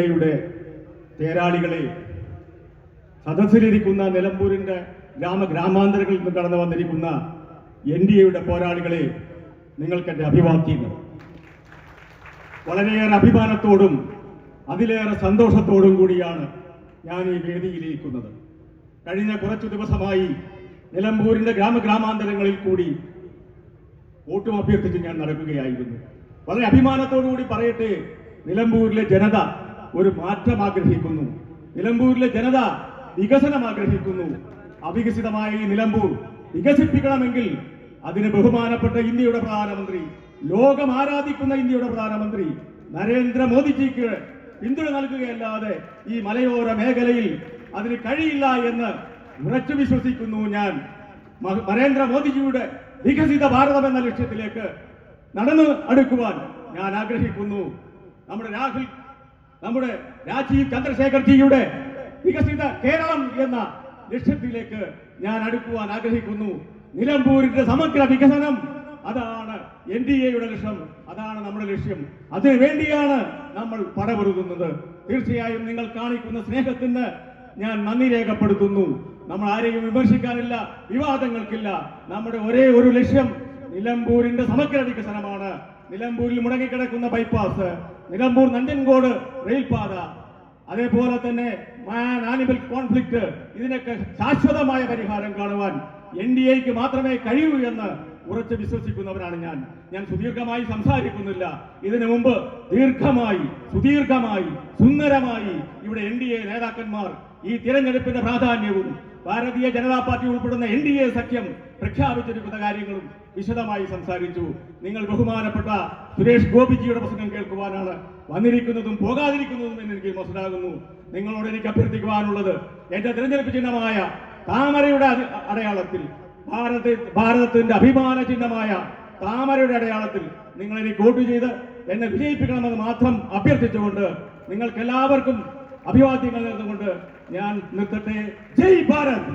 യുടെ തേരാളികളെ, സദസ്സിലിരിക്കുന്ന നിലമ്പൂരിന്റെ ഗ്രാമാന്തരങ്ങളിൽ നിന്ന് കടന്നു വന്നിരിക്കുന്ന NDAയുടെ പോരാളികളെ, നിങ്ങൾക്ക് എൻ്റെ അഭിവാദ്യങ്ങൾ. വളരെയേറെ അഭിമാനത്തോടും അതിലേറെ സന്തോഷത്തോടും കൂടിയാണ് ഞാൻ ഈ വേദിയിലിരിക്കുന്നത്. കഴിഞ്ഞ കുറച്ചു ദിവസമായി നിലമ്പൂരിന്റെ ഗ്രാമാന്തരങ്ങളിൽ കൂടി വോട്ടും അഭ്യർത്ഥിച്ച് ഞാൻ നടക്കുകയായിരുന്നു. വളരെ അഭിമാനത്തോടുകൂടി പറയട്ടെ, നിലമ്പൂരിലെ ജനത ഒരു മാറ്റം ആഗ്രഹിക്കുന്നു. നിലമ്പൂരിലെ ജനത വികസനം ആഗ്രഹിക്കുന്നു. അവികസിതമായ ഈ നിലമ്പൂർ വികസിപ്പിക്കണമെങ്കിൽ അതിന് ബഹുമാനപ്പെട്ട ഇന്ത്യയുടെ പ്രധാനമന്ത്രി, ലോകം ആരാധിക്കുന്ന ഇന്ത്യയുടെ പ്രധാനമന്ത്രി നരേന്ദ്രമോദിജിക്ക് പിന്തുണ നൽകുകയല്ലാതെ ഈ മലയോര മേഖലയിൽ അതിന് കഴിയില്ല എന്ന് ഉറച്ചു വിശ്വസിക്കുന്നു. ഞാൻ നരേന്ദ്രമോദിജിയുടെ വികസിത ഭാരതം എന്ന ലക്ഷ്യത്തിലേക്ക് നടന്നു അടുക്കുവാൻ ഞാൻ ആഗ്രഹിക്കുന്നു. നമ്മുടെ രാജീവ് ചന്ദ്രശേഖർജിയുടെ വികസിത കേരളം എന്ന ലക്ഷ്യത്തിലേക്ക് ഞാൻ അടുക്കുവാൻ ആഗ്രഹിക്കുന്നു. നിലമ്പൂരിന്റെ സമഗ്ര വികസനം, അതാണ് NDAയുടെ ലക്ഷ്യം, അതാണ് നമ്മുടെ ലക്ഷ്യം. അതിനു വേണ്ടിയാണ് നമ്മൾ പടപൊരുതുന്നത്. തീർച്ചയായും നിങ്ങൾ കാണിക്കുന്ന സ്നേഹത്തിന് ഞാൻ നന്ദി രേഖപ്പെടുത്തുന്നു. നമ്മൾ ആരെയും വിമർശിക്കാനില്ല, വിവാദങ്ങൾക്കില്ല. നമ്മുടെ ഒരേ ഒരു ലക്ഷ്യം നിലമ്പൂരിന്റെ സമഗ്ര വികസനമാണ്. നിലമ്പൂരിൽ മുടങ്ങിക്കിടക്കുന്ന ബൈപ്പാസ്, നിലമ്പൂർ നഞ്ചൻകോട് റെയിൽപാത, അതേപോലെ തന്നെ മാൻ ആനിമൽ കോൺഫ്ലിക്റ്റ്, ഇതിനൊക്കെ ശാശ്വതമായ പരിഹാരം കാണുവാൻ NDAയ്ക്ക് മാത്രമേ കഴിയൂ എന്ന് ഉറച്ചു വിശ്വസിക്കുന്നവരാണ് ഞാൻ സുദീർഘമായി സംസാരിക്കുന്നില്ല. ഇതിനു മുമ്പ് സുദീർഘമായി സുന്ദരമായി ഇവിടെ NDA നേതാക്കന്മാർ ഈ തിരഞ്ഞെടുപ്പിന്റെ പ്രാധാന്യവും ഭാരതീയ ജനതാ പാർട്ടി ഉൾപ്പെടുന്ന NDA സഖ്യം പ്രഖ്യാപിച്ചിരിക്കുന്ന കാര്യങ്ങളും വിശദമായി സംസാരിച്ചു. നിങ്ങൾ ബഹുമാനപ്പെട്ട സുരേഷ് ഗോപിജിയുടെ പ്രസംഗം കേൾക്കുവാനാണ് വന്നിരിക്കുന്നതും പോകാതിരിക്കുന്നതും എന്ന് എനിക്ക് മനസ്സിലാകുന്നു. നിങ്ങളോട് എനിക്ക് അഭ്യർത്ഥിക്കുവാനുള്ളത്, എന്റെ തിരഞ്ഞെടുപ്പ് ചിഹ്നമായ താമരയുടെ അടയാളത്തിൽ, ഭാരതത്തിന്റെ അഭിമാന ചിഹ്നമായ താമരയുടെ അടയാളത്തിൽ നിങ്ങൾ എനിക്ക് വോട്ട് ചെയ്ത് എന്നെ വിജയിപ്പിക്കണമെന്ന് മാത്രം അഭ്യർത്ഥിച്ചുകൊണ്ട് നിങ്ങൾക്ക് എല്ലാവർക്കും അഭിവാദ്യങ്ങൾ നേർന്നുകൊണ്ട് ഞാൻ നിർത്തട്ടെ. ജയ് ഭാരത്.